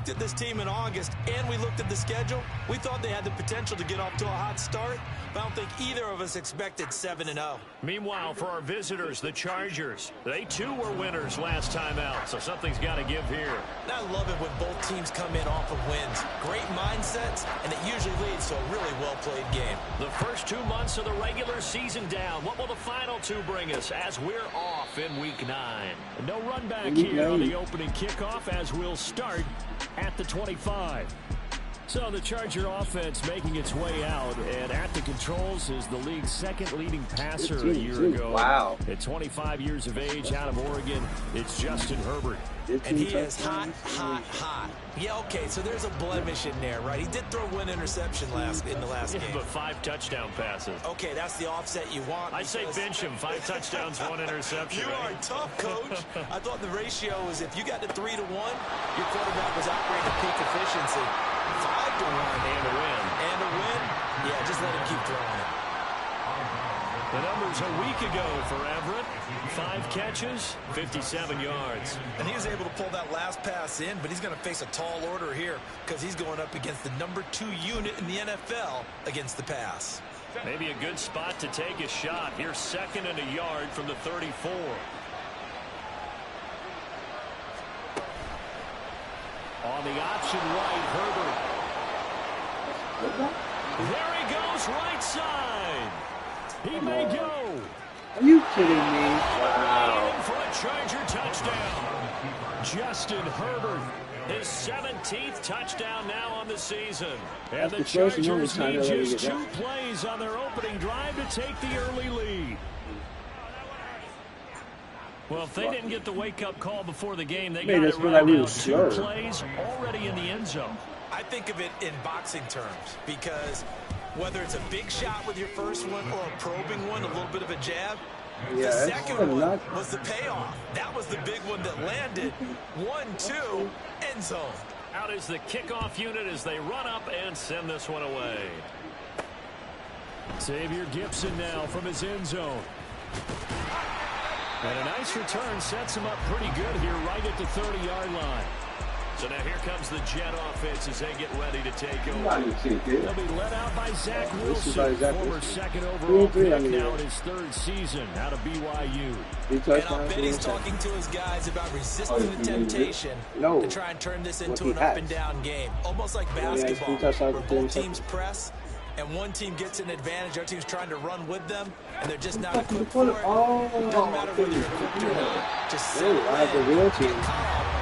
looked at this team in August and we looked at the schedule, we thought they had the potential to get off to a hot start, but I don't think either of us expected 7-0. Meanwhile, for our visitors, the Chargers, they too were winners last time out, so something's got to give here. I love it when both teams come in off of wins. Great mindsets, and it usually leads to a really well-played game. The first 2 months of the regular season down. What will the final 2 bring us as we're off in Week 9? No run back here on the opening kickoff as we'll start at the 25. So the Charger offense making its way out, and at the controls is the league's second leading passer a year ago. Wow. At 25 years of age, out of Oregon, it's Justin Herbert. And he is hot, hot, hot. Yeah, okay, so there's a blemish in there, right? He did throw 1 interception in the last game. But 5 touchdown passes. Okay, that's the offset you want. I say bench him. 5 touchdowns, 1 interception. You are tough, Coach. I thought the ratio was if you got to 3-1, your quarterback was operating at peak efficiency. 5-1. And a win. And a win? Yeah, just let him keep throwing it. The numbers a week ago for Everett. 5 catches, 57 yards. And he was able to pull that last pass in, but he's going to face a tall order here because he's going up against the number 2 unit in the NFL against the pass. Maybe a good spot to take a shot. Here's 2nd and a yard from the 34. On the option right, Herbert. There he goes, right side. He may go. Are you kidding me? Wow. For a Charger touchdown. Justin Herbert, his 17th touchdown now on the season. And the Chargers need just 2 plays on their opening drive to take the early lead. Well, if they didn't get the wake-up call before the game, they got it right now. 2 plays already in the end zone. I think of it in boxing terms because whether it's a big shot with your first one or a probing one, a little bit of a jab, the second one was the payoff. That was the big one that landed. 1-2, end zone. Out is the kickoff unit as they run up and send this one away. Xavier Gibson now from his end zone. And a nice return sets him up pretty good here right at the 30-yard line. So now here comes the Jet offense as they get ready to take over. They'll be led out by Zach Wilson, former 2nd overall pick, now in his 3rd season out of BYU. And I bet he's talking to his guys about resisting the temptation to try and turn this into an up-and-down game. Almost like basketball, where both teams press, and one team gets an advantage, our team's trying to run with them, and they're just not equipped for it. It doesn't matter whether you're equipped or not. Just settle in,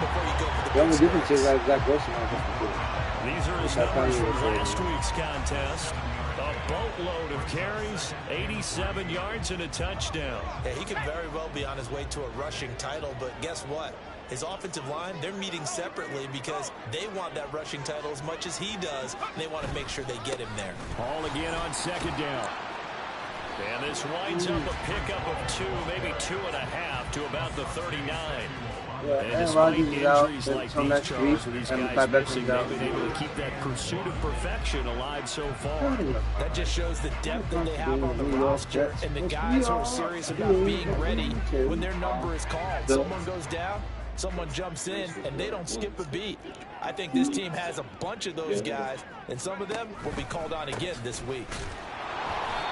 before you go for the only difference is that Zach Wilson. These are his numbers from last week's contest. A boatload of carries, 87 yards and a touchdown. Yeah, he could very well be on his way to a rushing title, but guess what? His offensive line, they're meeting separately because they want that rushing title as much as he does, and they want to make sure they get him there. Ball again on 2nd down. And this winds up a pickup of 2, maybe 2.5 to about the 39. Yeah, and despite injuries like these, Charles, these guys missing, they've been able to keep that pursuit of perfection alive so far. That just shows the depth that they have on the roster and the guys who are serious about being ready when their number is called. Someone goes down, someone jumps in, and they don't skip a beat. I think this team has a bunch of those guys, and some of them will be called on again this week.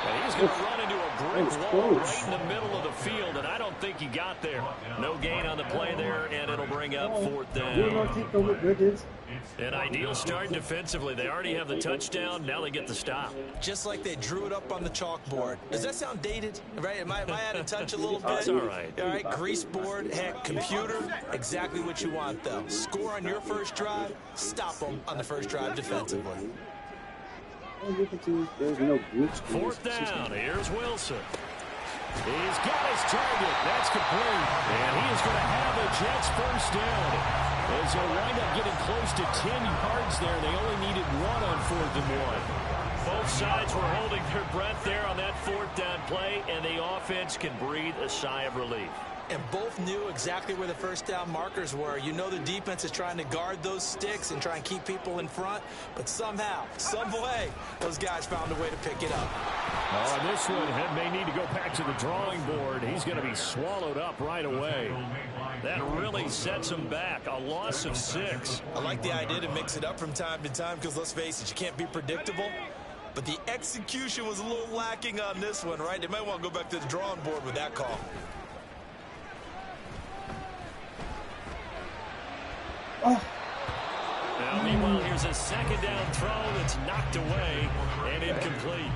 And he's going to run into a brick wall right in the middle of the field, and I don't think he got there. No gain on the play there, and it'll bring up 4th down. An ideal start defensively. They already have the touchdown. Now they get the stop. Just like they drew it up on the chalkboard. Does that sound dated? Right? Am I out of touch a little bit? That's all right. All right, grease board, heck, computer. Exactly what you want, though. Score on your first drive. Stop them on the first drive defensively. 4th down. Here's Wilson. He's got his target. That's complete. And he is going to have the Jets first down. As they'll wind up getting close to 10 yards there. They only needed 1 on 4th and 1. Both sides were holding their breath there on that 4th down play, and the offense can breathe a sigh of relief. And both knew exactly where the first down markers were. You know the defense is trying to guard those sticks and try and keep people in front, but somehow, some way, those guys found a way to pick it up. Oh, this one may need to go back to the drawing board. He's going to be swallowed up right away. That really sets him back. A loss of 6. I like the idea to mix it up from time to time because, let's face it, you can't be predictable. But the execution was a little lacking on this one, right? They might want to go back to the drawing board with that call. Oh. Now, meanwhile, here's a second down throw that's knocked away and incomplete.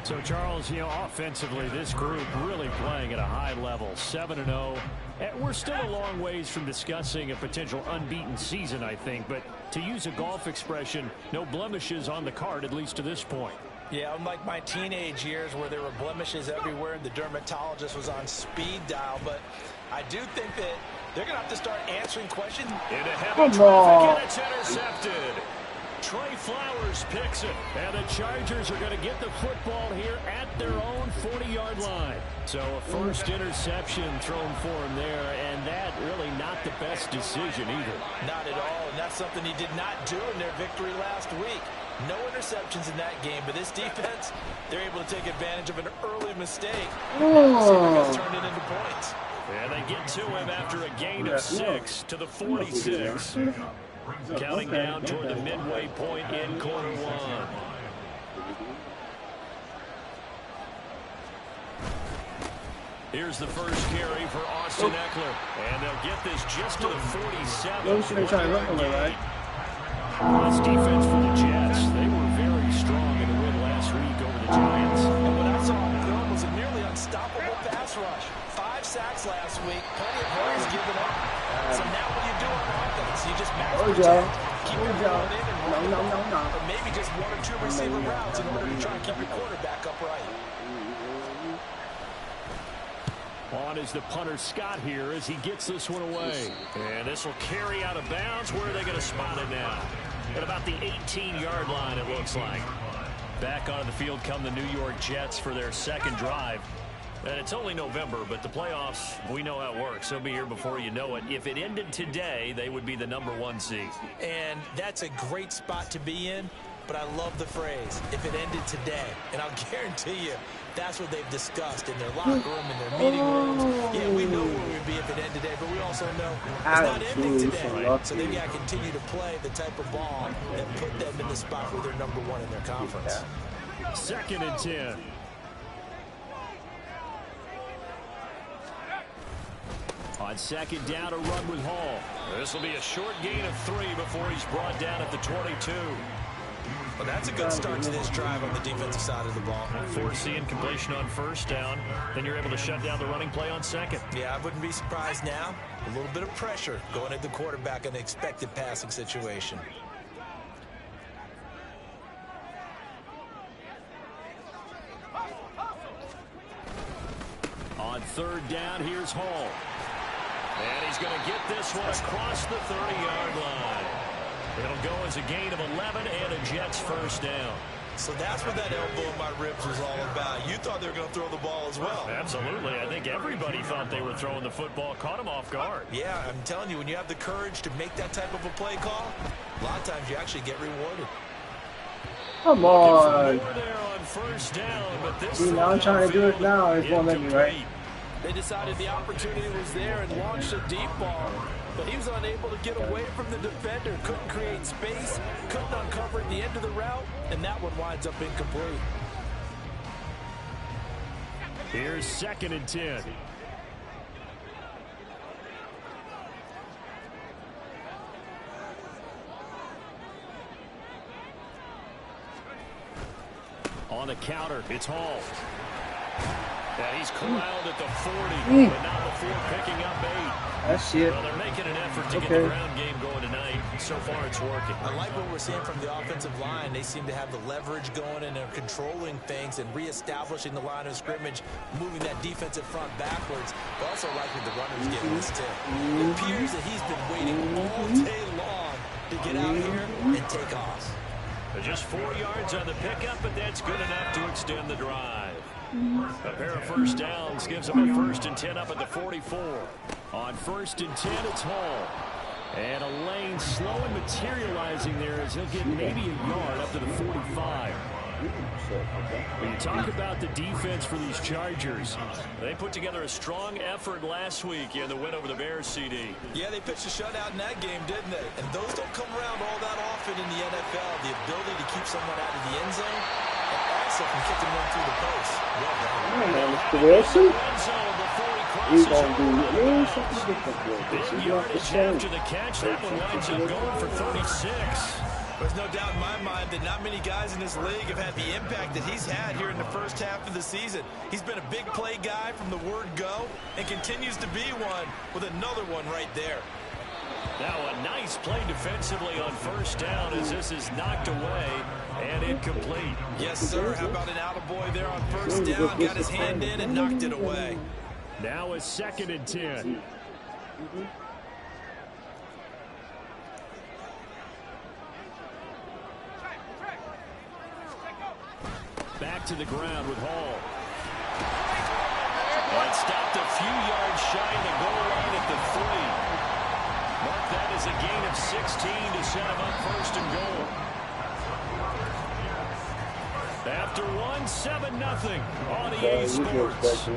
So, Charles, you know, offensively, this group really playing at a high level, 7-0. And we're still a long ways from discussing a potential unbeaten season, I think. But to use a golf expression, no blemishes on the card, at least to this point. Yeah, unlike my teenage years where there were blemishes everywhere and the dermatologist was on speed dial. But I do think that they're going to have to start answering questions. Into heavy traffic, and it's intercepted. Trey Flowers picks it, and the Chargers are going to get the football here at their own 40-yard line. So a first interception thrown for him there, and that really not the best decision either. Not at all, and that's something he did not do in their victory last week. No interceptions in that game, but this defense, they're able to take advantage of an early mistake. And turn it into points. And they get to him after a gain of 6 to the 46. Counting down toward the midway point in quarter 1. Here's the first carry for Austin Eckler. And they'll get this just to the 47. This defense for the Jets, they were very strong in the win last week over the Giants. And what I saw on film was a nearly unstoppable pass rush. 5 sacks last week, plenty of yards given up. So now what do you do on offense? You just max protect, keep it going in, and or maybe just 1 or 2 receiver routes in order to try and keep your quarterback upright. On is the punter Scott here as he gets this one away. And this will carry out of bounds. Where are they going to spot it now? At about the 18-yard line, it looks like. Back onto the field come the New York Jets for their second drive. And it's only November, but the playoffs, we know how it works. They'll be here before you know it. If it ended today, they would be the #1 seed. And that's a great spot to be in, but I love the phrase, if it ended today. And I'll guarantee you, that's what they've discussed in their locker room, in their meeting rooms. Yeah, we know where we'd be if it ended today, but we also know it's not ending today. Right? So they've got to continue to play the type of ball that put them in the spot where they're #1 in their conference. Second and 10. On second down, a run with Hall. This will be a short gain of 3 before he's brought down at the 22. Well, that's a good start to this drive on the defensive side of the ball. Forcing completion on first down. Then you're able to shut down the running play on second. Yeah, I wouldn't be surprised now. A little bit of pressure going at the quarterback in an expected passing situation. On third down, here's Hall. And he's going to get this one across the 30-yard line. It'll go as a gain of 11 and a Jets first down. So that's what that elbow in my ribs was all about. You thought they were going to throw the ball as well. Absolutely. I think everybody thought they were throwing the football, caught him off guard. Yeah, I'm telling you, when you have the courage to make that type of a play call, a lot of times you actually get rewarded. Come on. There on first down, but this now I'm trying to do it now. It won't let me, right? They decided the opportunity was there and launched a deep ball, but he was unable to get away from the defender, couldn't create space, couldn't uncover at the end of the route, and that one winds up incomplete. Here's second and 10. On the counter, it's Hall. And he's corralled at the 40, but now before picking up 8. That's it. Well, they're making an effort to get the ground game going tonight. So far, it's working. I like what we're seeing from the offensive line. They seem to have the leverage going, and they're controlling things and reestablishing the line of scrimmage, moving that defensive front backwards. But also like what the runner's getting this tip. It appears that he's been waiting all day long to get out here and take off. Just 4 yards on the pickup, but that's good enough to extend the drive. A pair of first downs gives them a 1st and 10 up at the 44. On 1st and 10, it's Hall. And a lane slow and materializing there as he'll get maybe a yard up to the 45. When you talk about the defense for these Chargers, they put together a strong effort last week in the win over the Bears, CD. Yeah, they pitched a shutout in that game, didn't they? And those don't come around all that often in the NFL. The ability to keep someone out of the end zone and also from kicking one through the post. Well done. Mr. Wilson? He's going to do really something different. Big yardage after the catch. That one winds up going for 36. There's no doubt in my mind that not many guys in this league have had the impact that he's had here in the first half of the season. He's been a big play guy from the word go and continues to be one with another one right there. Now a nice play defensively on 1st down as this is knocked away and incomplete. Yes, sir. How about an attaboy there on 1st down? Got his hand in and knocked it away. Now a 2nd and 10. Back to the ground with Hall. And stopped a few yards shy of the goal line at the 3. Mark that as a gain of 16 to set him up 1st and goal. After 7-0 on EA Sports.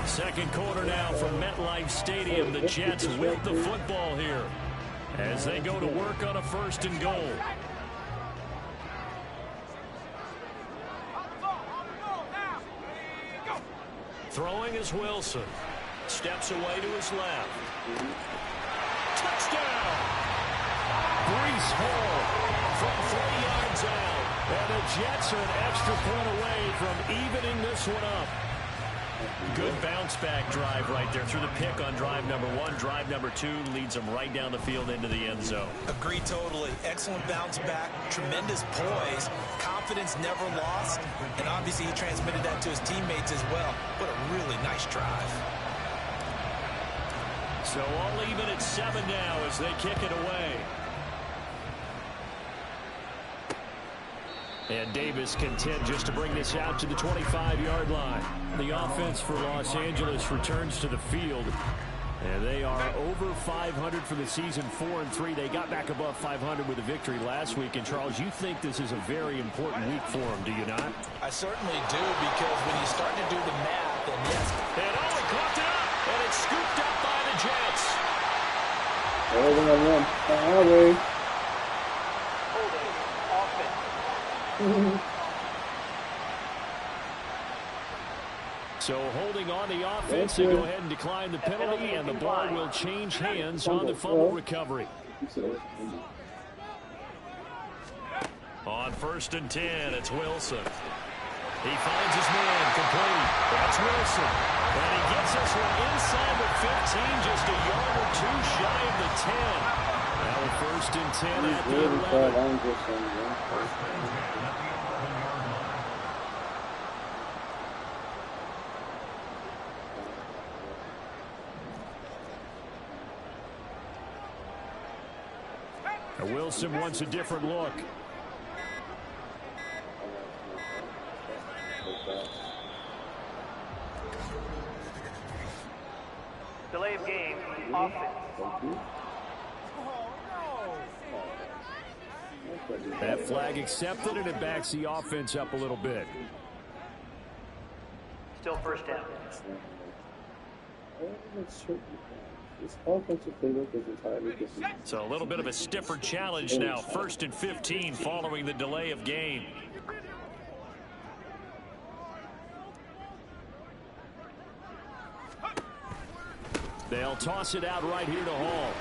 Second quarter now from MetLife Stadium. The Jets with the football here as they go to work on a 1st and goal. Throwing is Wilson. Steps away to his left. Touchdown! Breece Hall from 3 yards out. And the Jets are an extra point away from evening this one up. Good bounce back drive right there through the pick on drive number 1. Drive number 2 leads them right down the field into the end zone. Agree totally. Excellent bounce back. Tremendous poise. Confidence never lost. And obviously he transmitted that to his teammates as well. What a really nice drive. So all even at 7 now as they kick it away. And Davis content just to bring this out to the 25-yard line. The offense for Los Angeles returns to the field. And they are over 500 for the season, 4-3. They got back above 500 with a victory last week. And, Charles, you think this is a very important week for them, do you not? I certainly do, because when you start to do the math, and yes. And he caught it up, and it's scooped up by the Jets. Holding on one. Holding offense. So holding on the offense, they go ahead and decline the penalty, and the ball will change hands on the fumble recovery. On 1st and 10, it's Wilson. He finds his man, complete. That's Wilson. And he gets us one inside the 15, just a yard or 2 shy of the 10. Now 1st and 10 at the 11. Wilson wants a different look. Delay of game, offense. That flag accepted, and it backs the offense up a little bit. Still 1st down. So a little bit of a stiffer challenge now. 1st and 15 following the delay of game. They'll toss it out right here to Hall.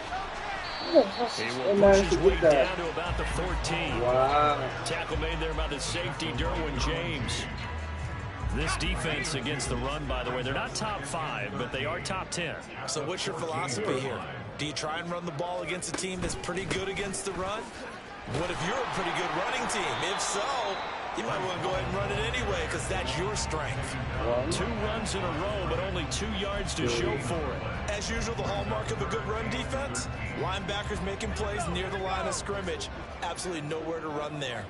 He will push his way down to about the 14. Wow. Tackle made there by the safety, Derwin James. This defense against the run, by the way, they're not top 5, but they are top 10. So what's your philosophy here? Do you try and run the ball against a team that's pretty good against the run? What if you're a pretty good running team? If so, you might want to go ahead and run it anyway, because that's your strength. 2 runs in a row, but only 2 yards to show for it. As usual, the hallmark of a good run defense, linebackers making plays near the line of scrimmage. Absolutely nowhere to run there.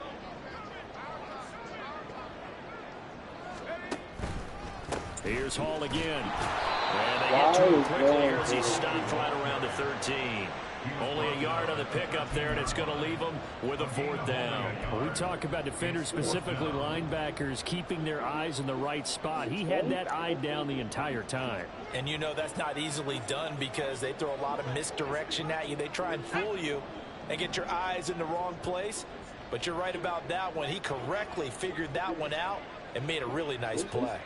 Here's Hall again. And they get to him quickly here as he stopped right around the 13. Only a yard on the pickup there, and it's going to leave them with a 4th down. When we talk about defenders, specifically linebackers, keeping their eyes in the right spot. He had that eye down the entire time. And you know that's not easily done because they throw a lot of misdirection at you. They try and fool you and get your eyes in the wrong place. But you're right about that one. He correctly figured that one out and made a really nice play.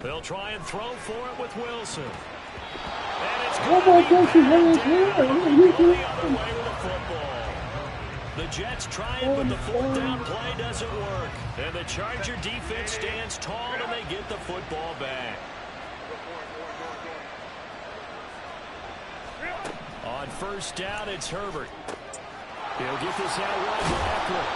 They'll try and throw for it with Wilson. And it's oh my gosh, he's running here. the other way with the football. The Jets trying, but the 4th down play doesn't work. And the Charger defense stands tall, and they get the football back. On 1st down, it's Herbert. He'll get this out wide to Eckler.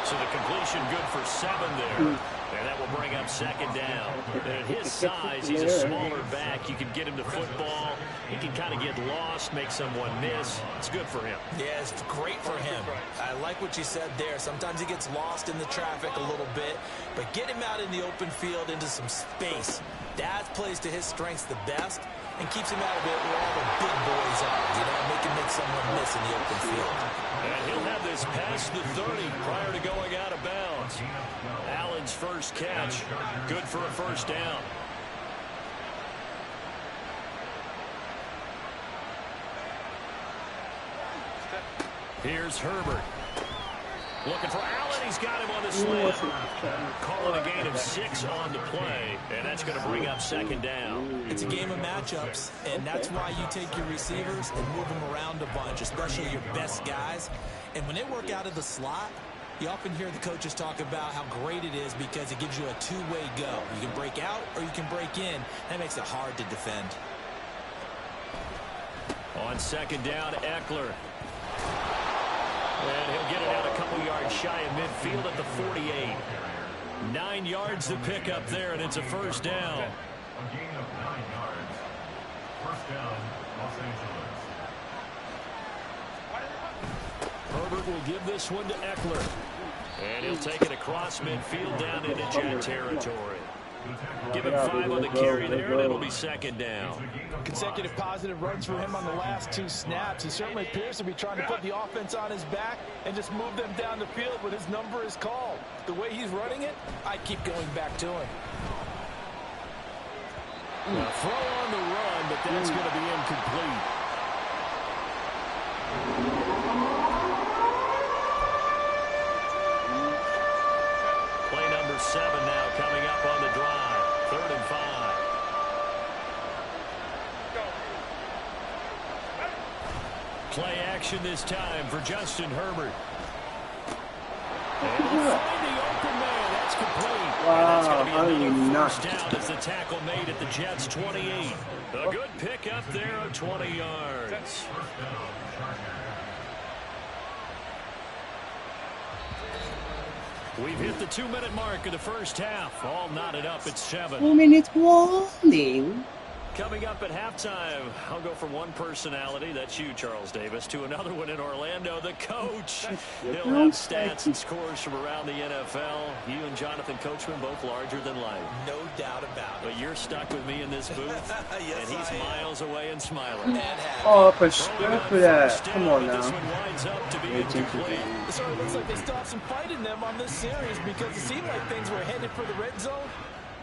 So the completion good for 7 there. And that will bring up 2nd down. And at his size, he's a smaller back. You can get him to football. He can kind of get lost, make someone miss. It's good for him. Yeah, it's great for him. I like what you said there. Sometimes he gets lost in the traffic a little bit. But get him out in the open field into some space. That plays to his strengths the best and keeps him out of it where all the big boys are. You know, make someone miss in the open field. And he'll have this past the 30 prior to going out of bounds. Allen's first catch, good for a 1st down. Here's Herbert. Looking for Allen. He's got him on the slant. Calling a gain of 6 on the play, and that's going to bring up 2nd down. It's a game of matchups, and that's why you take your receivers and move them around a bunch, especially your best guys. And when they work out of the slot, you often hear the coaches talk about how great it is because it gives you a two-way go. You can break out or you can break in. That makes it hard to defend. On 2nd down, Eckler. And he'll get it out a couple yards shy of midfield at the 48. 9 yards to pick up there, and it's a 1st down. A gain of 9 yards. 1st down, Los Angeles. Herbert will give this one to Eckler. And he'll take it across midfield down into Jet territory. Give him 5 on the carry there, and it'll be 2nd down. Consecutive positive runs for him on the last 2 snaps. He certainly appears to be trying to put the offense on his back and just move them down the field when his number is called. The way he's running it, I keep going back to him. A throw on the run, but that's going to be incomplete. Play number 7 now coming up on the drive. 3rd and 5. Play action this time for Justin Herbert. And he'll find the open man. That's complete. Wow, and that's going to be how do you another not? 1st down as the tackle made at the Jets' 28. A good pick up there of 20 yards. We've hit the 2-minute mark of the 1st half. All knotted up at 7. 2 minutes warning. Coming up at halftime, I'll go from one personality, that's you, Charles Davis, to another one in Orlando, the coach. He'll have stats and scores from around the NFL. You and Jonathan Coachman, both larger than life. No doubt about it. But you're stuck with me in this booth, yes, and he's miles away and smiling. Oh, for that. Come on now. This one winds up to be incomplete. It sort of looks like they still have some fight in them on this series because it seemed like things were headed for the red zone.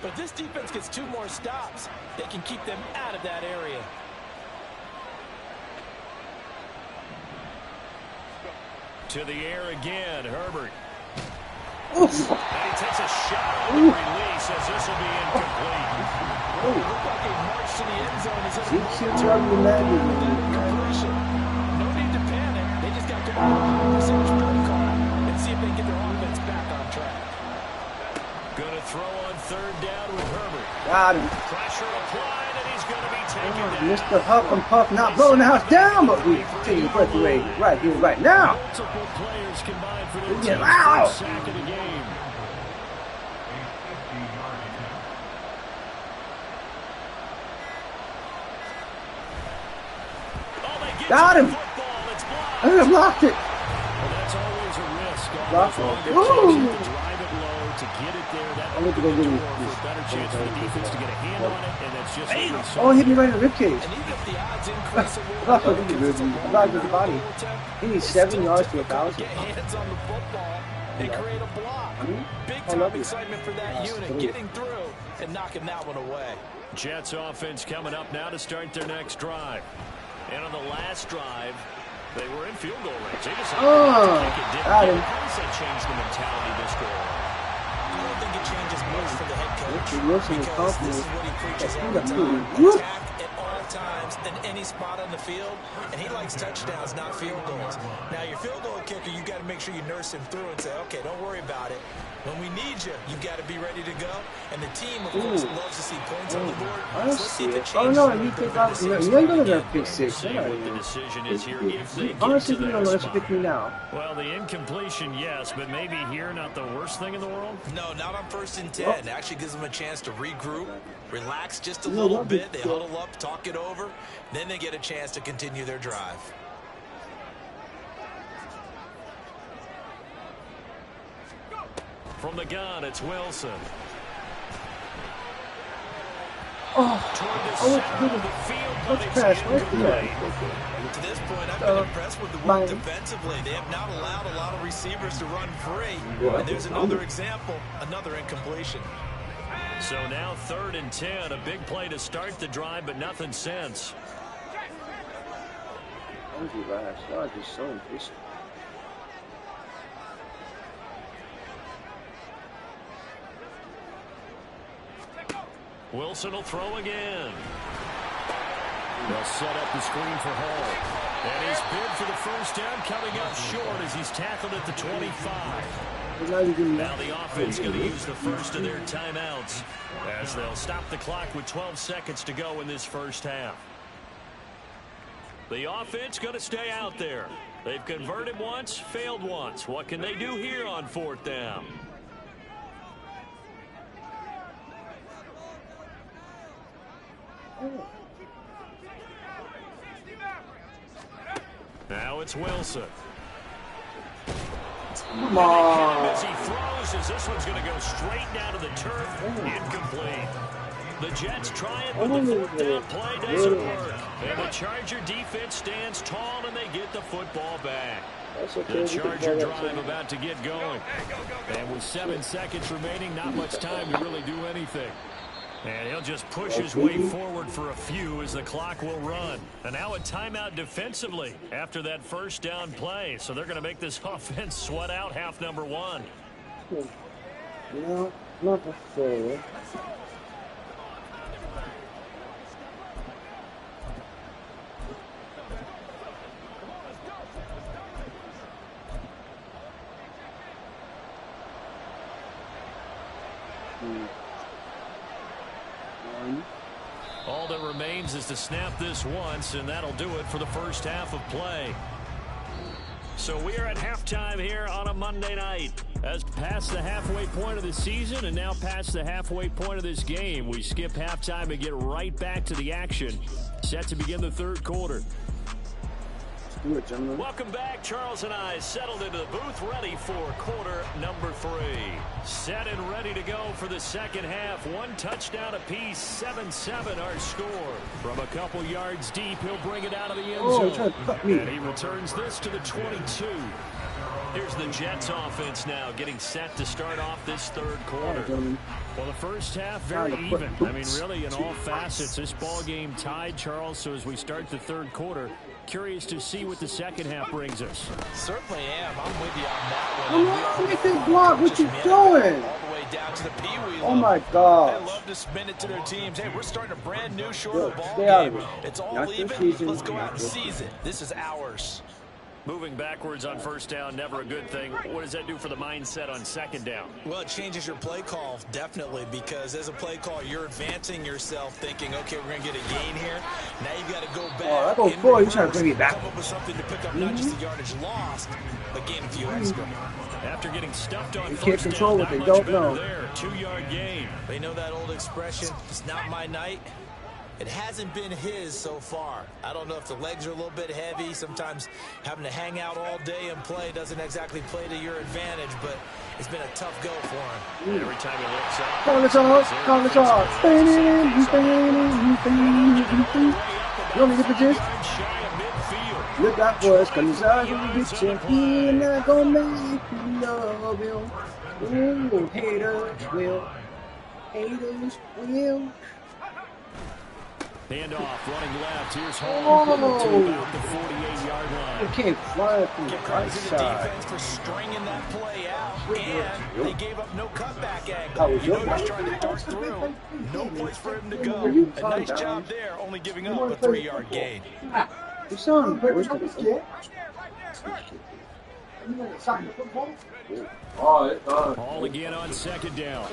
But this defense gets 2 more stops. They can keep them out of that area. To the air again, Herbert. Oof. And he takes a shot on the release as this will be incomplete. It looked like a march to the end zone. Is No need to panic. They just got to go to the percentage play call and see if they can get their offense back on track. Going to throw on 3rd down with Herbert. Got him. Pressure applied, and he's going to be taken down. Mr. Huff and Puff not blowing the house down, but we taking breath away right here, right now. Multiple players combined for their Get team's out. 1st sack of the game. Got him. I blocked it. Well, that's always a risk. Blocked it. To drive it low, to get it there, that opens the door for a better chance for the defense to get a hand on it, and that's just what we saw. Oh, hit me right in the ribcage. And even if the odds increase a little bit, the body. He needs 7 yards to 1,000. Get hands on the football and create a block. Big time excitement for that unit, getting through and knocking that one away. Jets offense coming up now to start their next drive. And on the last drive, they were in field goal range. They decided to kick it. How does that change the mentality this goal? I don't think it changes much for the head coach because this is what he preaches all the time. Attack at all times in any spot on the field, and he likes touchdowns, not field goals. Now, your field goal kicker, you got to make sure you nurse him through and say, okay, don't worry about it. When we need you, you've got to be ready to go. And the team, of course, loves to see points on the board. So let's see if it changes. Oh, no, you pick out. You ain't going to pick 6. See what the decision is here if they Honestly, you don't know what to pick me now. Well, the incompletion, yes, but maybe here not the worst thing in the world? No, not on 1st and 10. It actually gives them a chance to regroup, relax just a little bit. They huddle up, talk it over. Then they get a chance to continue their drive. From the gun, it's Wilson. Let's pass. To this point, I've been impressed with the work defensively. They have not allowed a lot of receivers to run free. And there's another example, another incompletion. So now 3rd and 10, a big play to start the drive, but nothing since. So impatient. Wilson will throw again. They'll set up the screen for Hall. And his bid for the first down coming up short as he's tackled at the 25. Now the offense going to use the first of their timeouts as they'll stop the clock with 12 seconds to go in this first half. The offense going to stay out there. They've converted once, failed once. What can they do here on 4th down? Now it's Wilson. Come on. As he throws, as this one's going to go straight down to the turf. Incomplete. The Jets try it, but the 4th down play doesn't work. And the Charger defense stands tall, and they get the football back. The Charger drive about to get going. And with 7 seconds remaining, not much time to really do anything. And he'll just push his way forward for a few as the clock will run. And now a timeout defensively after that first down play. So they're going to make this offense sweat out half number 1. No, not necessarily. All that remains is to snap this once, and that'll do it for the first half of play. So we are at halftime here on a Monday night. As past the halfway point of the season and now past the halfway point of this game, we skip halftime and get right back to the action. Set to begin the 3rd quarter. Welcome back. Charles and I settled into the booth, ready for quarter number 3. Set and ready to go for the second half. 1 touchdown apiece, 7-7 our score. From a couple yards deep, he'll bring it out of the end zone. And he returns this to the 22. Here's the Jets offense now getting set to start off this 3rd quarter. Well, the first half very even. I mean, really in all facets, this ball game tied, Charles. So as we start the 3rd quarter, curious to see what the second half brings us. Certainly am. I'm with you on that one. Come on, make this block. What you doing? All the way down to the Pee-wee. Oh my God. They love to spin it to their teams. Hey, we're starting a brand new shorter ball game. It's all even. Let's go out and seize it. This is ours. Moving backwards on first down, never a good thing. What does that do for the mindset on second down? Well, it changes your play call, definitely, because as a play call, you're advancing yourself thinking, okay, we're going to get a gain here. Now you've got to go back. Oh, I go forward. You're trying to bring it back. Come up with something to pick up not just the yardage lost, but gain a few extra. After getting stuffed on first can't control what they don't know. There, 2-yard gain. They know that old expression, it's not my night. It hasn't been his so far. I don't know if the legs are a little bit heavy. Sometimes having to hang out all day and play doesn't exactly play to your advantage, but it's been a tough go for him. Every time he looks up. Call us off. Call us off. You want me to get the gist? Look out for us, cause I'm gonna get you. He not gonna make you love you. Ooh, haters will. Haters will. Handoff, running left. Here's Hall to about the 48-yard line. You can't fly from the right The side. defense for stringing that play out, and they gave up no cutback angle. That was You know your he was play? trying to dart through. No place for him to go. You A calm nice down. job there, only giving up a 3-yard gain. You sound worse than Ball again on second down.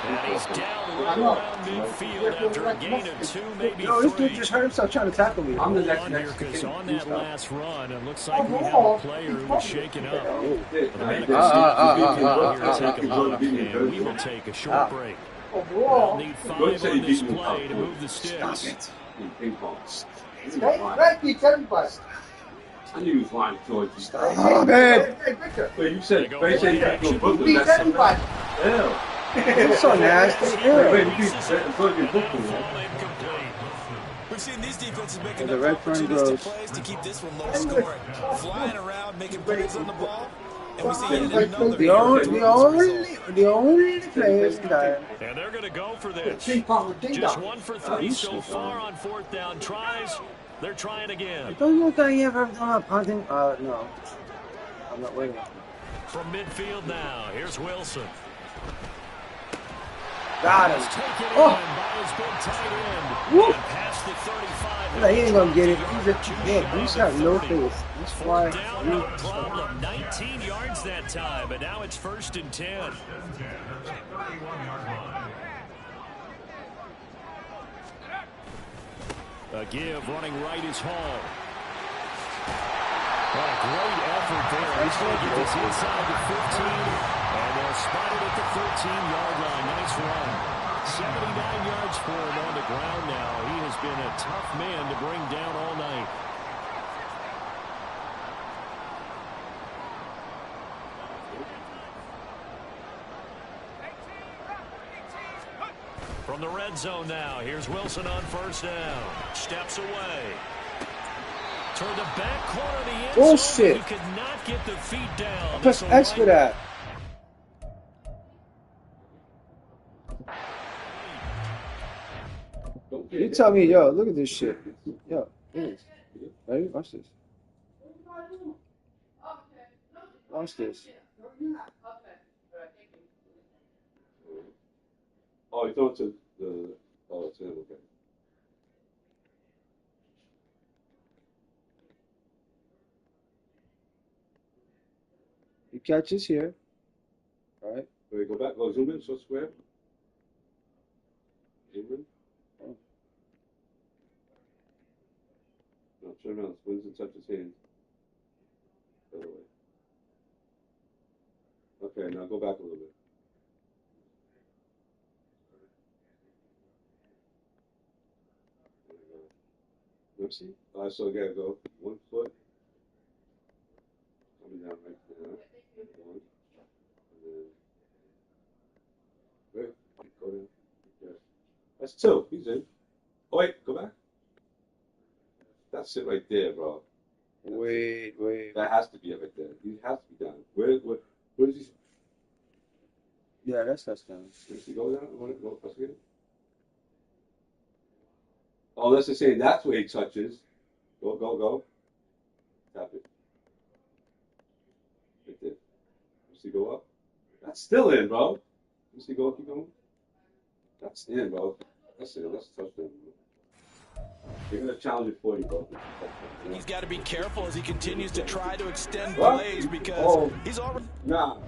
And he's down right around midfield after a gain of 2, maybe 3. Yo, this dude just hurt himself trying to tackle me. I'm the next because on that last run, it looks like we have a player who was shaken up. The medical staff will take a look, and we will take a short break. We'll need 5 on this play to move the sticks. I knew he was lying to George. Oh, man. Wait, you said you had to go Brooklyn. Yeah. It's so nasty. Wait, Yeah. you said Brooklyn. We've seen these defenses making The red fern opportunistic grows. plays to keep this one low scoring. Flying around, making plays on the ball, and we see yet another The only place that And they're going to go for this. Just 1 for 3 so far on 4th down tries. They're trying again. don't look like you ever done a punting. No. I'm not waiting. From midfield now, here's Wilson. Got him. He's taken in Oh. by his big tight end. Woo. And past the 35. Like, he ain't gonna get it. He's got no face. He's flying. Down, no problem. 19 yards that time, but now it's 1st and 10. A give, running right is Hall. What a great effort there. He's going to get this inside the 15, and they'll spot it at the 13-yard line. Nice run. 79 yards for him on the ground now. He has been a tough man to bring down all night. From the red zone now, here's Wilson on 1st down. Steps away. Toward the back corner of the end zone. Bullshit. He could not get the feet down. Press X for that. You tell me, yo, look at this shit. Yo, ready? Watch this. Watch this. Oh, you throw it to the. Oh, it's him. Okay. He catches here. All right. Wait, go back. Go zoom in. So square. Zoom in. Oh. No, turn around. Spins and touch his hand. The other way. Okay, now go back a little bit. Let me see. So again, go 1 foot. Coming down right now. 1. And then. Wait. Go down. Yeah. That's 2. He's in. Oh, wait. Go back. That's it right there, bro. Wait. That has to be it right there. He has to be down. Where is he? Yeah, that's touchdown. Does he go down? Go press again? Oh, let's just say that's where he touches. Go. Tap it. Right there. Does he go up? That's still in, bro. Does he go? Keep going. That's in, bro. That's in. That's a touchdown, bro. They're going to challenge it for you, bro. He's got to be careful as he continues to try to extend plays because he's already. Nah.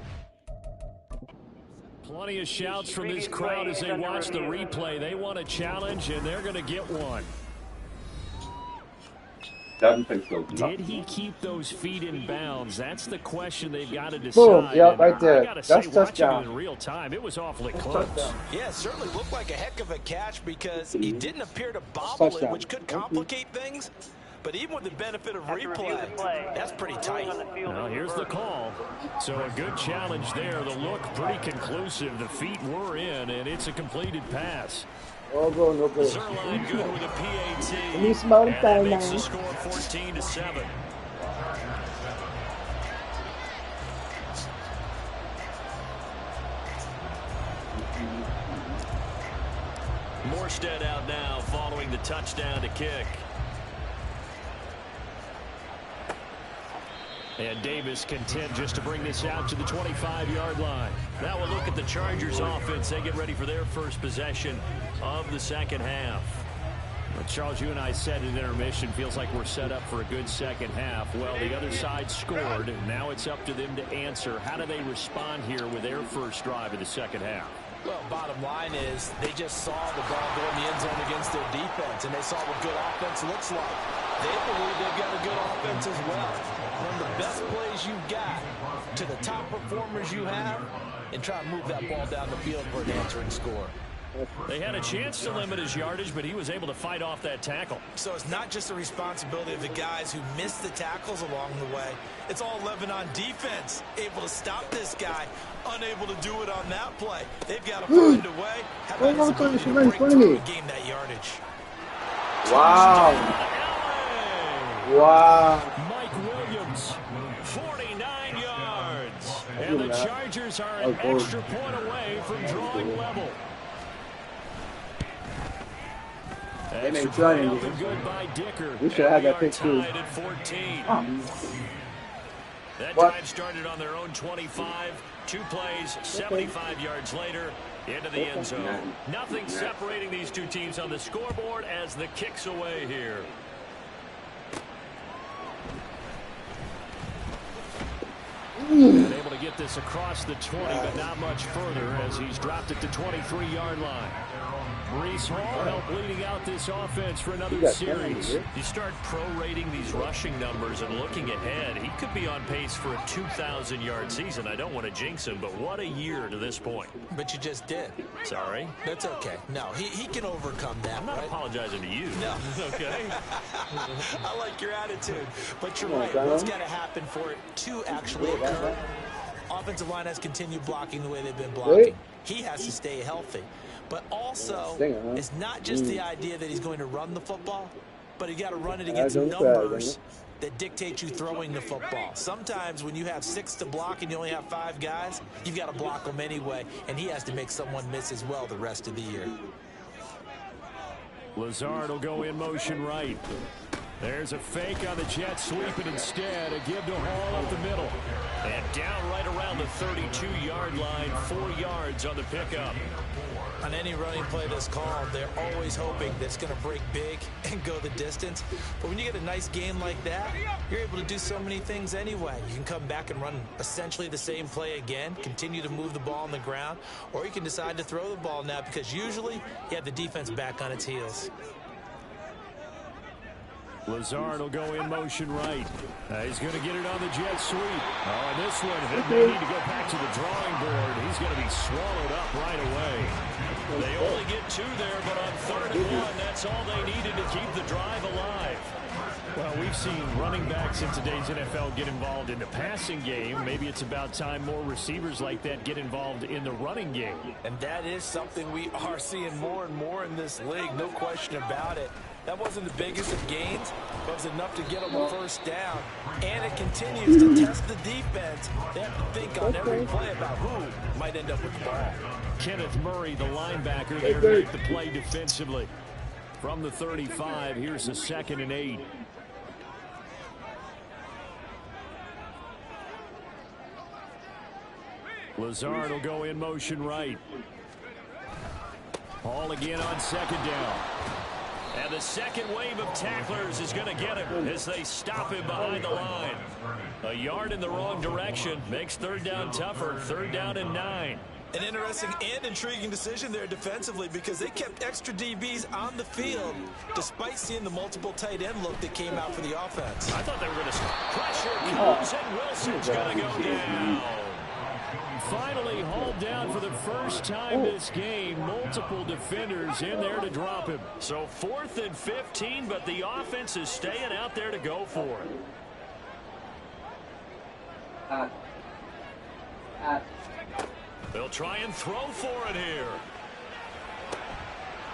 Plenty of shouts from this crowd as they watch the replay. They want a challenge, and they're going to get one. Did he keep those feet in bounds? That's the question they've got to decide. Boom. Yep, right there. I got to say, watching touchdown. it in real time, it was awfully close. Yeah, it certainly looked like a heck of a catch because he didn't appear to bobble it, which could complicate things. But even with the benefit of replay, that's pretty tight. Well, here's the call. So a good challenge there. The look pretty conclusive. The feet were in, and it's a completed pass. Oh, go, no good. Zerline good with a PAT. And that makes the score 14-7. Morstead out now following the touchdown to kick. And Davis content just to bring this out to the 25-yard line. Now we'll look at the Chargers offense. They get ready for their first possession of the second half. Well, Charles, you and I said in intermission, feels like we're set up for a good second half. Well, the other side scored. Now it's up to them to answer. How do they respond here with their first drive of the second half? Well, bottom line is they just saw the ball go in the end zone against their defense, and they saw what good offense looks like. They believe they've got a good offense as well. One of the best plays you've got to the top performers you have, and try to move that ball down the field for an answering score. They had a chance to limit his yardage, but he was able to fight off that tackle. So it's not just the responsibility of the guys who missed the tackles along the way. It's all 11 on defense, able to stop this guy, unable to do it on that play. They've got to find a way. How about his ability to break through and gain that yardage? Wow. Wow. Mike Williams, 49 yards. And the Chargers are an extra point away from drawing level. They may try and we should have that pick too. That drive started on their own 25. 2 plays, 75 yards later, into the end zone. Nothing separating these two teams on the scoreboard as the kick's away here. And able to get this across the 20, but not much further as he's dropped it to 23-yard line. Breece Hall helped leading out this offense for another series. You start prorating these rushing numbers and looking ahead, he could be on pace for a 2,000-yard season. I don't want to jinx him, but what a year to this point. But you just did. Sorry? That's okay. No, he can overcome that. I'm not apologizing to you. No. Okay? I like your attitude. But you're right. What's got to happen for it to actually occur? Offensive line has continued blocking the way they've been blocking. He has to stay healthy. But also, it's not just the idea that he's going to run the football, but you got to run it against numbers that dictate you throwing the football. Sometimes when you have 6 to block and you only have 5 guys, you've got to block them anyway, and he has to make someone miss as well the rest of the year. Lazard will go in motion right. There's a fake on the Jets sweep, and instead a give to Hall up the middle. And down right around the 32-yard line, 4 yards on the pickup. On any running play that's called, they're always hoping that it's going to break big and go the distance. But when you get a nice game like that, you're able to do so many things anyway. You can come back and run essentially the same play again, continue to move the ball on the ground, or you can decide to throw the ball now because usually you have the defense back on its heels. Lazard will go in motion right. He's going to get it on the jet sweep. Oh, and this one, they need to go back to the drawing board. He's going to be swallowed up right away. They only get 2 there, but on 3rd and 1, that's all they needed to keep the drive alive. Well, we've seen running backs in today's NFL get involved in the passing game. Maybe it's about time more receivers like that get involved in the running game. And that is something we are seeing more and more in this league, no question about it. That wasn't the biggest of gains, but it was enough to get them a first down. And it continues to test the defense. They have to think on every play about who might end up with the ball. Kenneth Murray, the linebacker, there to make the play defensively. From the 35, here's the 2nd and 8. Lazard will go in motion right. Hall again on 2nd down. And the second wave of tacklers is going to get him as they stop him behind the line. A yard in the wrong direction makes 3rd down tougher. 3rd down and 9. An interesting and intriguing decision there defensively because they kept extra DBs on the field despite seeing the multiple tight end look that came out for the offense. I thought they were going to pressure comes and Wilson's going to go down. Finally hauled down for the first time this game. Multiple defenders in there to drop him. So 4th and 15, but the offense is staying out there to go for it. They'll try and throw for it here.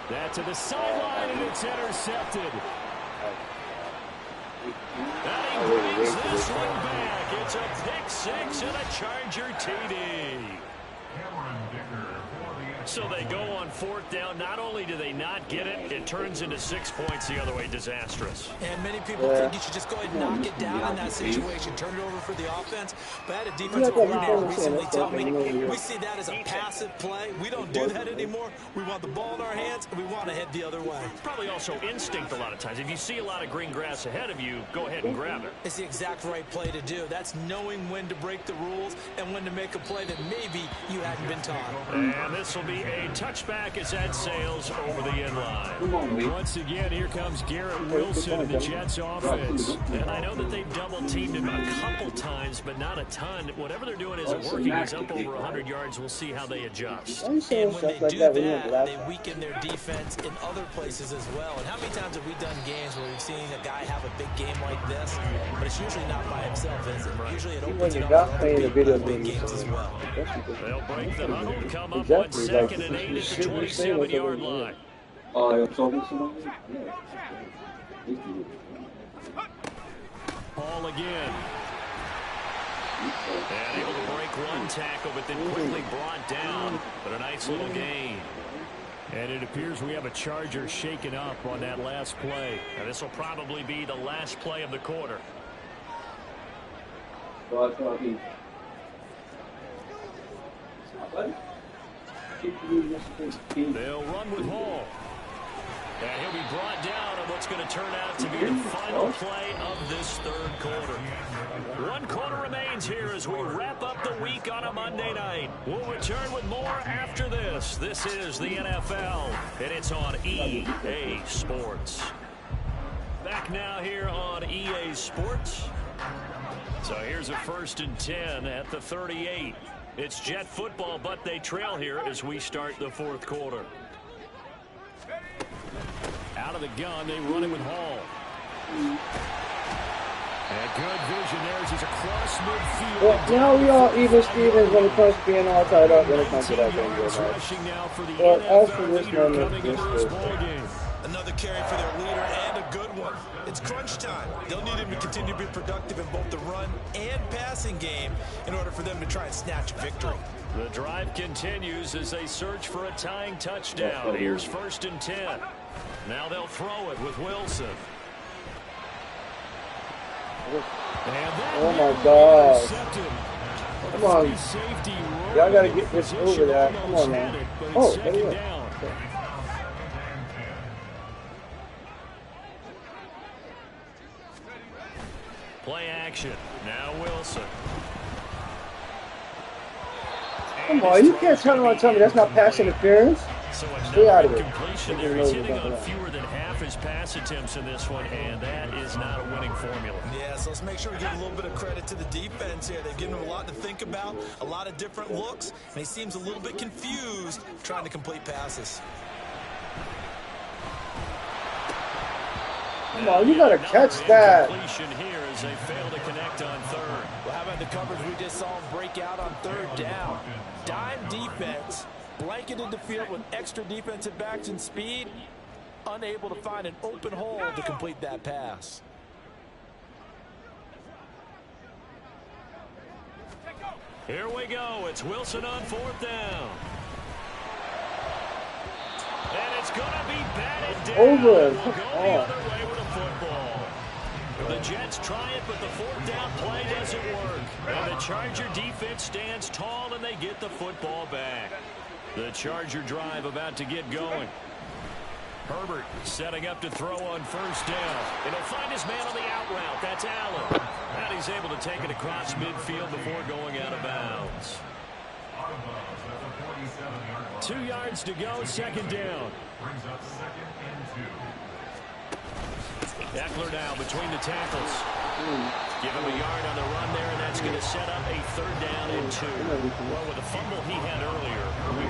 That to the sideline, and it's intercepted. And he brings this one back. It's a pick 6 and a Charger TD. So they go on 4th down. Not only do they not get it, it turns into 6 points the other way. Disastrous. And many people think you should just go ahead and knock it down in that situation, turn it over for the offense. But I had a defensive coordinator recently tell me we see that as a passive play. We don't do that anymore. We want the ball in our hands, and we want to head the other way. Probably also instinct a lot of times. If you see a lot of green grass ahead of you, go ahead and grab it. It's the exact right play to do. That's knowing when to break the rules and when to make a play that maybe you hadn't been taught. And this will be a touchback as that sails over the inline. Once again, here comes Garrett Wilson in the Jets offense. And I know that they've double-teamed him a couple times, but not a ton. Whatever they're doing isn't working. He's up over 100 yards. We'll see how they adjust. And when they do that, they weaken their defense in other places as well. And how many times have we done games where we've seen a guy have a big game like this, but it's usually not by himself, is it? Usually it opens it up for other big games as well. They'll break the huddle, come up on 2nd and 8 at the 27-yard line. Paul again. And able to break one tackle, but then quickly brought down. But a nice little gain. And it appears we have a Charger shaken up on that last play. And this will probably be the last play of the quarter. They'll run with Hall. And he'll be brought down on what's going to turn out to be the final play of this 3rd quarter. 1 quarter remains here as we wrap up the week on a Monday night. We'll return with more after this. This is the NFL, and it's on EA Sports. Back now here on EA Sports. So here's a 1st and 10 at the 38. It's Jet football, but they trail here as we start the 4th quarter. Out of the gun, they run it with Hall. And good vision there as he's across midfield. Well, now we all even Stevens when it comes to being all tied up when it comes to that game. But as for this moment, this is another carry for their leader and a good one. It's crunch time. They'll need him to continue to be productive in both the run and passing game in order for them to try and snatch a victory. The drive continues as they search for a tying touchdown. Here's 1st and 10. Now they'll throw it with Wilson. Oh my God. Come on. Y'all got to get this over there. Come on, man. Oh, there we go. Play action. Now Wilson. Come on, you can't turn around and tell me that's not pass interference. Stay out of it. Completion there. He's hitting on fewer than half his pass attempts in this one, and that is not a winning formula. Yeah, so let's make sure we give a little bit of credit to the defense here. They've given him a lot to think about, a lot of different looks, and he seems a little bit confused trying to complete passes. Come on, you gotta catch that. Completion here as they fail to connect on 3rd. Well, how about the coverage we just saw him break out on 3rd down? Dime defense, blanketed the field with extra defensive backs and speed, unable to find an open hole to complete that pass. Here we go. It's Wilson on 4th down. And it's going to be batted down. Over. We'll go the other way with a football. The Jets try it, but the 4th down play doesn't work. And the Charger defense stands tall, and they get the football back. The Charger drive about to get going. Herbert setting up to throw on 1st down. And he'll find his man on the out route. That's Allen. And he's able to take it across midfield before going out of bounds. 2 yards to go, second down. Brings up 2nd and 2. Eckler now between the tackles. Give him a yard on the run there, and that's going to set up a 3rd down and 2. Well, with the fumble he had earlier,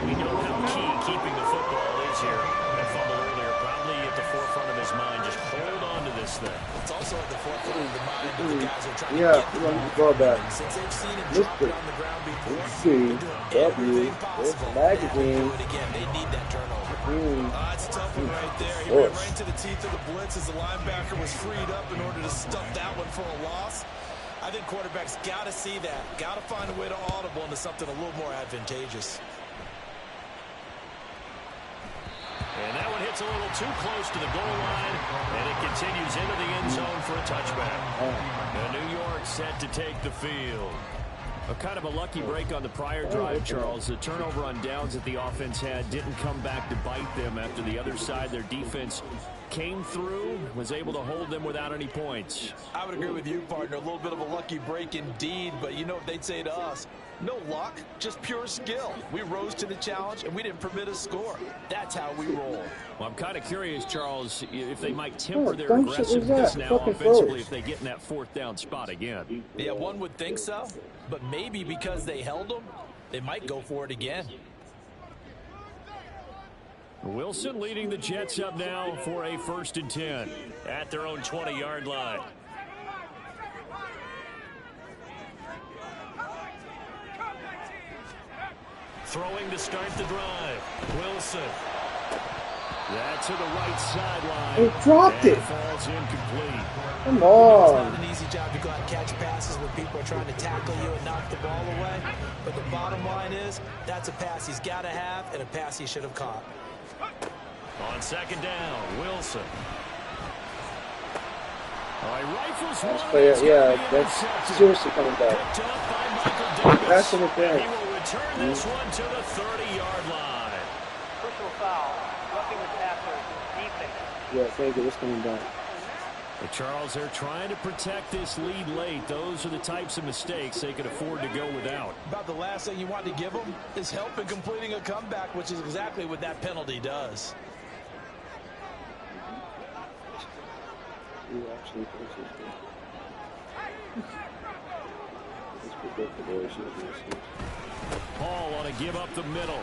we know how key keeping the football is here. That fumble earlier probably at the forefront of his mind. Just hold on to this thing. It's also at the forefront of the mind of the guys who are trying to Yeah, get run the ball back. Since they've seen him drop it on the ground before, Let's see. they're doing everything There's possible. the magazine. Do it again. They need that turnover. That's a tough one right there. He ran right into the teeth of the blitz as the linebacker was freed up in order to stuff that one for a loss. I think quarterbacks got to see that. Got to find a way to audible into something a little more advantageous. And that one hits a little too close to the goal line, and it continues into the end zone for a touchback. Now New York set to take the field. A kind of a lucky break on the prior drive, Charles. The turnover on downs that the offense had didn't come back to bite them after the other side. Their defense came through, was able to hold them without any points. I would agree with you, partner. A little bit of a lucky break indeed, but you know what they'd say to us? No luck, just pure skill. We rose to the challenge, and we didn't permit a score. That's how we roll. Well, I'm kind of curious, Charles, if they might temper their aggressiveness now offensively if they get in that 4th down spot again. Yeah, one would think so, but maybe because they held them, they might go for it again. Wilson leading the Jets up now for a 1st and 10 at their own 20-yard line. Throwing to start the drive. Wilson. That to the right sideline. He dropped it. Falls incomplete. Come It's on. not an easy job to go out and catch passes when people are trying to tackle you and knock the ball away. But the bottom line is, that's a pass he's got to have and a pass he should have caught. On 2nd down, Wilson. All right, rifles one. That's seriously coming back. Picked up by Michael Davis. That's in the thing. He will return this one to the 30-yard line. Personal foul, roughing the passer, defense. Yeah, thank you. It's coming back. But Charles, they're trying to protect this lead late. Those are the types of mistakes they could afford to go without. About the last thing you want to give them is help in completing a comeback, which is exactly what that penalty does. Paul on a give up the middle.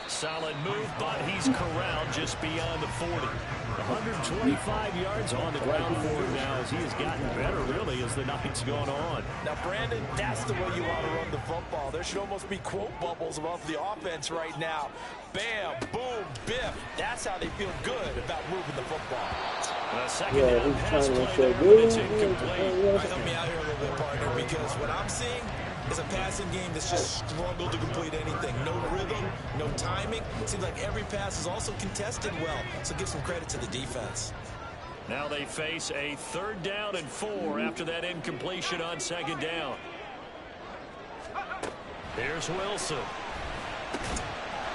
Solid move, but he's corralled just beyond the 40. 125 yards on the ground for him now as he has gotten better, really, as the night's gone on. Now, Brandon, that's the way you want to run the football. There should almost be quote bubbles above the offense right now. Bam, boom, biff. That's how they feel good about moving the football. The second down pass play there, but it's incomplete. Help me out here a little bit, partner, because what I'm seeing is a passing game that's just struggled to complete anything. No rhythm, no timing. It seems like every pass is also contested well, so give some credit to the defense. Now they face a 3rd down and 4 after that incompletion on 2nd down. Here's Wilson.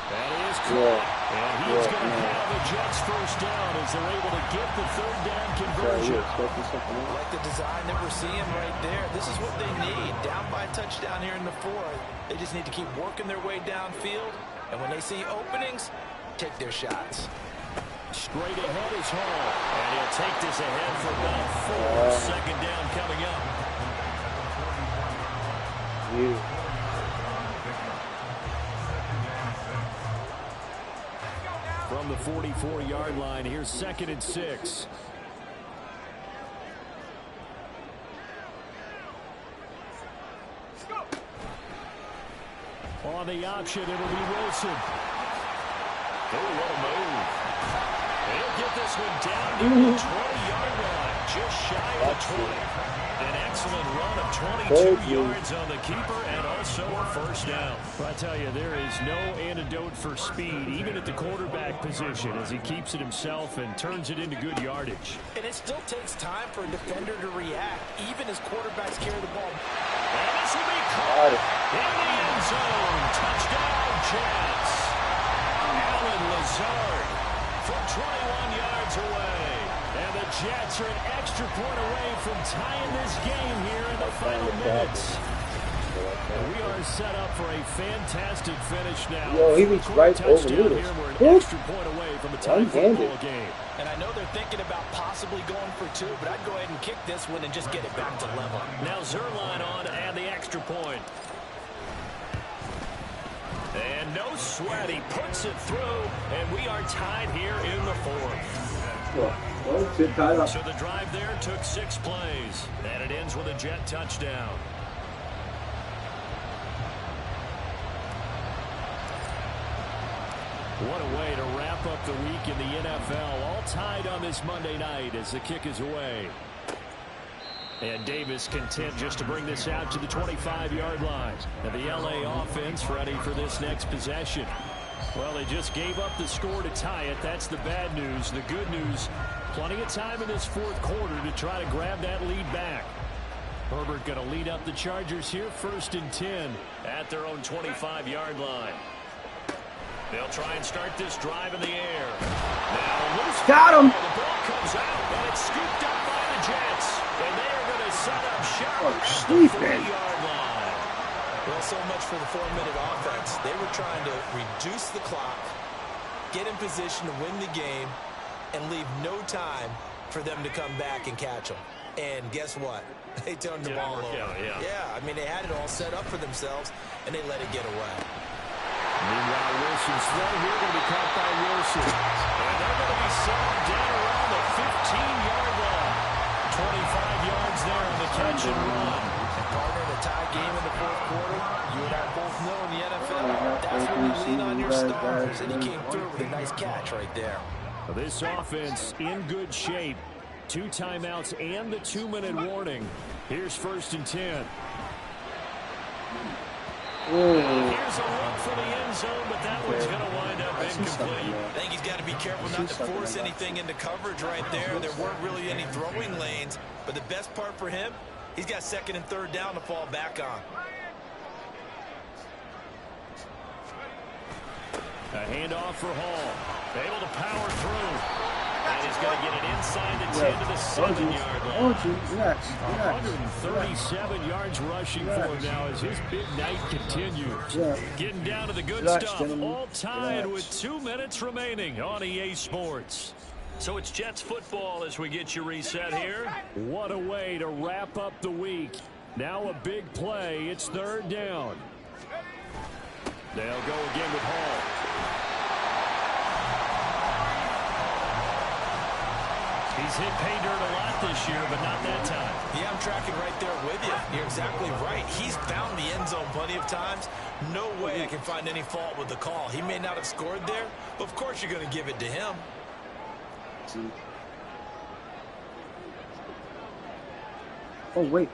That is caught. And he's going to have the Jets 1st down as they're able to get the 3rd down conversion. I like the design that we're seeing right there. This is what they need. Down by a touchdown here in the 4th. They just need to keep working their way downfield. And when they see openings, take their shots. Straight ahead is Hall. And he'll take this ahead for about 4. 2nd down coming up. From the 44-yard line, here's 2nd and 6. On the option, it'll be Wilson. Oh, what a move. He'll get this one down to the 20-yard line, just shy of the 20. An excellent run of 22 yards on the keeper and also a 1st down. But I tell you, there is no antidote for speed, even at the quarterback position, as he keeps it himself and turns it into good yardage. And it still takes time for a defender to react, even as quarterbacks carry the ball. And this will be caught in the end zone. Touchdown, Jets. Alan Lazard from 21 yards away. And the Jets are an extra point away from tying this game here in the final minutes. We are set up for a fantastic finish now. Yo, he reached right over Noodles. We're an extra point away from a tie football game. And I know they're thinking about possibly going for 2, but I'd go ahead and kick this one and just get it back to level. Now Zerline on and the extra point. And no sweat, he puts it through, and we are tied here in the 4th. So the drive there took 6 plays, and it ends with a Jet touchdown. What a way to wrap up the week in the NFL, all tied on this Monday night as the kick is away. And Davis content just to bring this out to the 25-yard line. And the LA offense ready for this next possession. Well, they just gave up the score to tie it. That's the bad news. The good news, plenty of time in this 4th quarter to try to grab that lead back. Herbert going to lead up the Chargers here, 1st and 10 at their own 25-yard line. They'll try and start this drive in the air. Now loose. Got him. The ball comes out, and it's scooped up by the Jets. And they are going to set up shop at the 40-yard line. Well, so much for the 4-minute offense. They were trying to reduce the clock, get in position to win the game, and leave no time for them to come back and catch them. And guess what? They turned the ball over. Yeah, I mean, they had it all set up for themselves, and they let it get away. Meanwhile, Wilson's throw here going to be caught by Wilson. And they're going to be settled down around the 15-yard line. 25 yards there on the catch and run. And partner, in a tie game in the 4th quarter, you and I both know in the NFL, that's when you lean on your stars, and he came through with a nice catch right there. This offense in good shape. 2 timeouts and the 2-minute warning. Here's 1st and 10. Here's a look for the end zone, but that one's going to wind up incomplete. I think he's got to be careful not to force anything into coverage right there. There weren't really any throwing lanes, but the best part for him, he's got 2nd and 3rd down to fall back on. A handoff for Hall. Able to power through. And he's going to get it inside the 10 to the 7-yard line. 137 yards rushing for him now as his big night continues. Getting down to the good stuff. All tied with 2 minutes remaining on EA Sports. So it's Jets football as we get you reset here. What a way to wrap up the week. Now a big play. It's 3rd down. They'll go again with Hall. He's hit pay dirt a lot this year, but not that time. Yeah, I'm tracking right there with you. You're exactly right. He's found the end zone plenty of times. No way I can find any fault with the call. He may not have scored there, but of course you're going to give it to him. Oh, wait.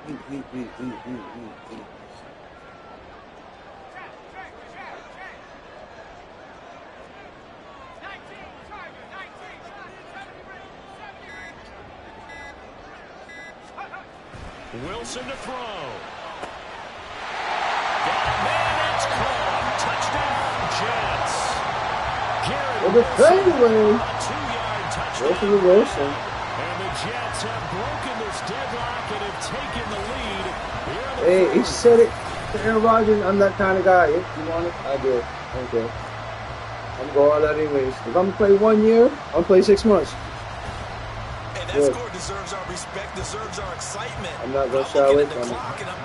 Wilson to throw. Got a man, it's caught. Touchdown, Jets. Well, the fadeaway. A 2-yard touchdown. Go for the Wilson. And the Jets have broken this deadlock and have taken the lead. Hey, he said it to Aaron Rodgers. I'm that kind of guy. If you want it, I do it. Okay. I'm going all that anyways. If I'm going to play 1 year, I'll play 6 months. That score deserves our respect, deserves our excitement. I'm not going to shy away from it.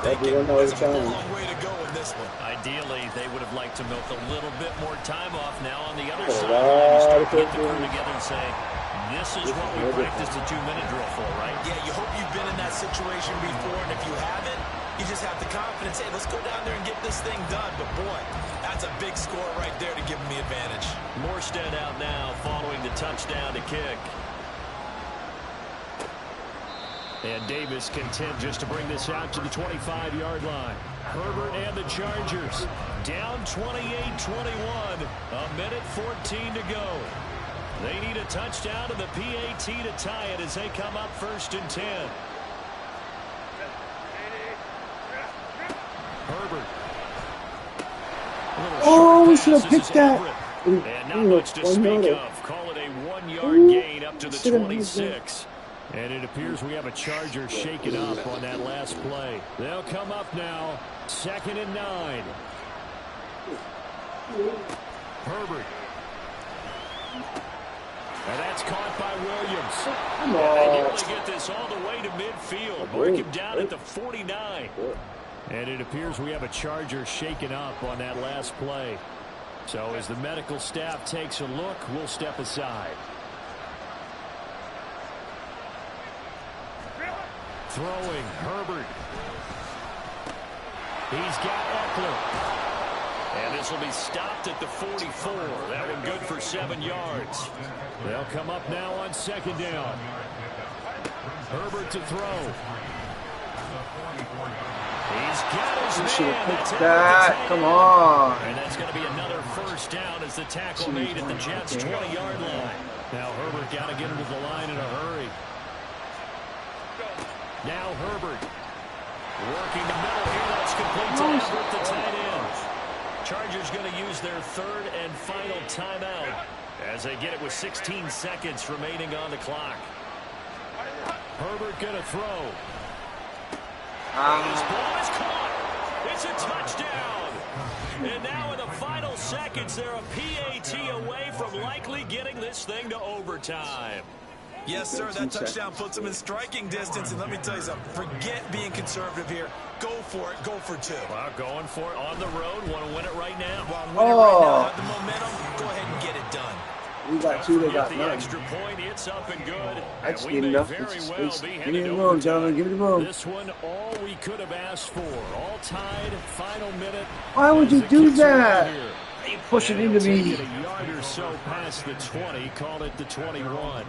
Everyone knows the challenge. Long way to go in this one. Ideally, they would have liked to milk a little bit more time off now on the other side. You start to get the crew together and say, this is what we practiced a 2-minute drill for, right? Yeah, you hope you've been in that situation before, and if you haven't, you just have the confidence, hey, let's go down there and get this thing done. But, boy, that's a big score right there to give them the advantage. Morstead out now following the touchdown to kick. And Davis content just to bring this out to the 25-yard line. Herbert and the Chargers down 28-21. 1:14 to go. They need a touchdown and the PAT to tie it as they come up 1st and 10. Herbert. Oh, we should have picked that. And not much to speak of. Call it a 1-yard gain up to the 26. And it appears we have a Charger shaken up on that last play. They'll come up now. 2nd and 9. Herbert. And that's caught by Williams. And they nearly get this all the way to midfield. Mark him down at the 49. And it appears we have a Charger shaken up on that last play. So as the medical staff takes a look, we'll step aside. Throwing, Herbert. He's got Eckler. And this will be stopped at the 44. That one good for 7 yards. They'll come up now on 2nd down. Herbert to throw. He's got his man. That. Come on. And that's going to be another 1st down as the tackle made at the Jets' 20-yard line. Now Herbert got to get him to the line in a hurry. Now Herbert working the middle here. That's complete to Everett, the tight end. Chargers going to use their 3rd and final timeout as they get it with 16 seconds remaining on the clock. Herbert going to throw. This ball is caught. It's a touchdown. And now in the final seconds, they're a PAT away from likely getting this thing to overtime. Yes, sir, that touchdown puts them in striking distance. And let me tell you something, forget being conservative here. Go for it, go for 2. Well, going for it on the road. Want to win it right now. Well, win it right now. Have the momentum. Go ahead and get it done. We got 2, they got 9. The extra point, it's up and good. That's and we enough. Very well give me the room, gentlemen. Give me the room. This one, all we could have asked for. All tied, final minute. Why would you do that? You push it into me. A yard or so past the 20. Call it the 21.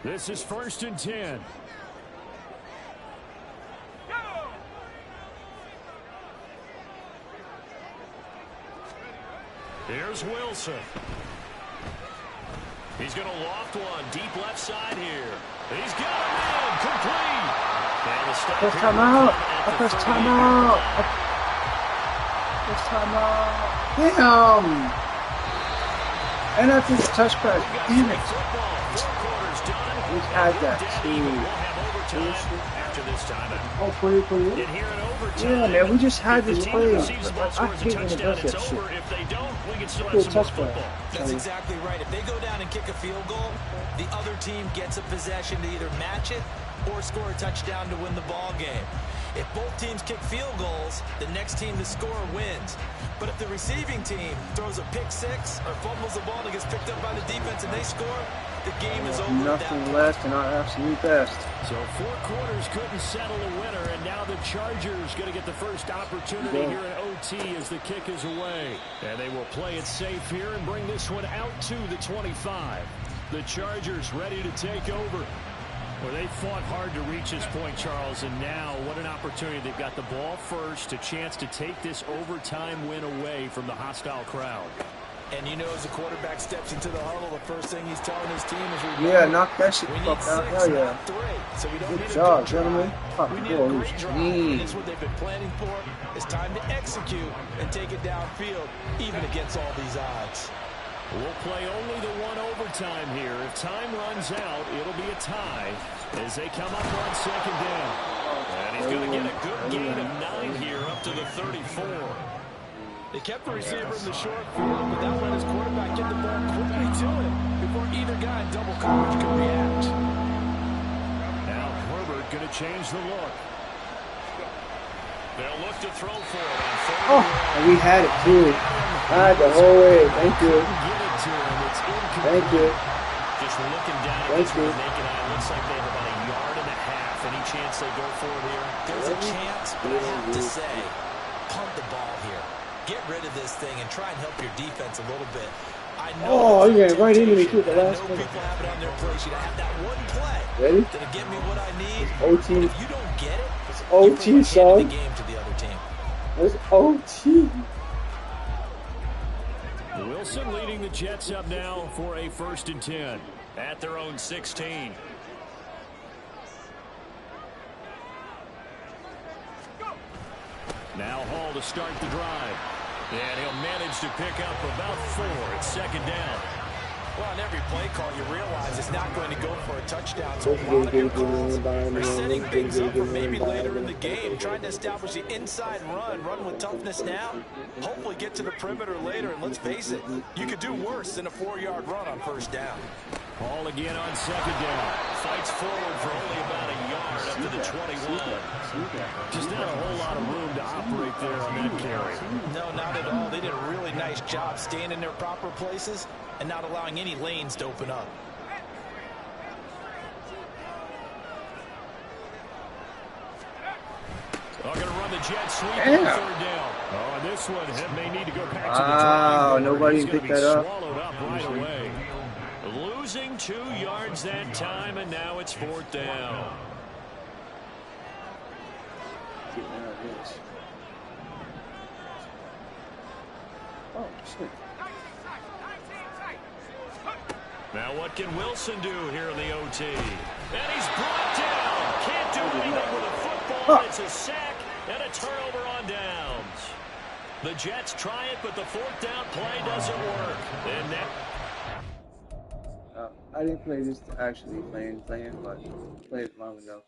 This is 1st and 10. Here's Wilson. He's going to loft one deep left side here. He's got it in, complete. First time out. First time out. First time out. Damn. And that's his touchback. Damn it. We've had that too. After this time. Oh, for you. Yeah, man, we just had this play. I hate when it does that shit. If they don't, we can still have some more football. That's exactly right. If they go down and kick a field goal, the other team gets a possession to either match it or score a touchdown to win the ball game. If both teams kick field goals, the next team to score wins. But if the receiving team throws a pick 6 or fumbles the ball and gets picked up by the defense and they score, the game is over. Nothing less than our absolute best. So 4 quarters couldn't settle a winner, and now the Chargers going to get the first opportunity here in OT as the kick is away. And they will play it safe here and bring this one out to the 25. The Chargers ready to take over. Well, they fought hard to reach this point, Charles, and now what an opportunity. They've got the ball first, a chance to take this overtime win away from the hostile crowd. And you know, as the quarterback steps into the huddle, the first thing he's telling his team is, knock that shit fuck out. Hell yeah. So we don't Good job, gentlemen. We need a great drive. And it's what they've been planning for. It's time to execute and take it downfield, even against all these odds. We'll play only the one overtime here. If time runs out, it'll be a tie as they come up on 2nd down. And he's going to get a good gain of 9 here up to the 34. They kept the receiver in the short field, but that let his quarterback get the ball quickly to him before either guy in double coverage could react. Now Herbert going to change the look. They'll look to throw for it. And we had it too. The whole way. Thank you. Thank you. Just looking down at this with naked eye, looks like they have about a yard and a half. Any chance they go for it here? There's a chance, but I have to say, punt the ball here. Get rid of this thing and try and help your defense a little bit. I know you ran right into me too at the last minute. People have it on their plate. You have that one play. Ready? That'll get me what I need. OT. If you don't get it, it's OT, son. The game to the other team. It's OT. Wilson leading the Jets up now for a 1st and 10 at their own 16. Now Hall to start the drive. And he'll manage to pick up about 4 at 2nd down. Well, on every play call, you realize it's not going to go for a touchdown. So a lot of good calls are setting things up for maybe later in the game, trying to establish the inside run with toughness now. Hopefully get to the perimeter later, and let's face it, you could do worse than a 4-yard run on first down. Ball again on second down. Fights forward for only about a yard up to the 21. Just not a whole lot of room to operate there on that carry. No, not at all. They did a really nice job staying in their proper places and not allowing any lanes to open up. They're going to run the jet sweep on third down. Oh, and this one may need to go back to the drawing board. Nobody picked that up. Swallowed up right away. Losing 2 yards that time, and now it's fourth down. Oh, shit. Now what can Wilson do here in the OT? And he's brought down. Can't do anything with a football. It's a sack and a turnover on downs. The Jets try it, but the fourth down play doesn't work. And that... I didn't play this to actually playing, but I played it long enough.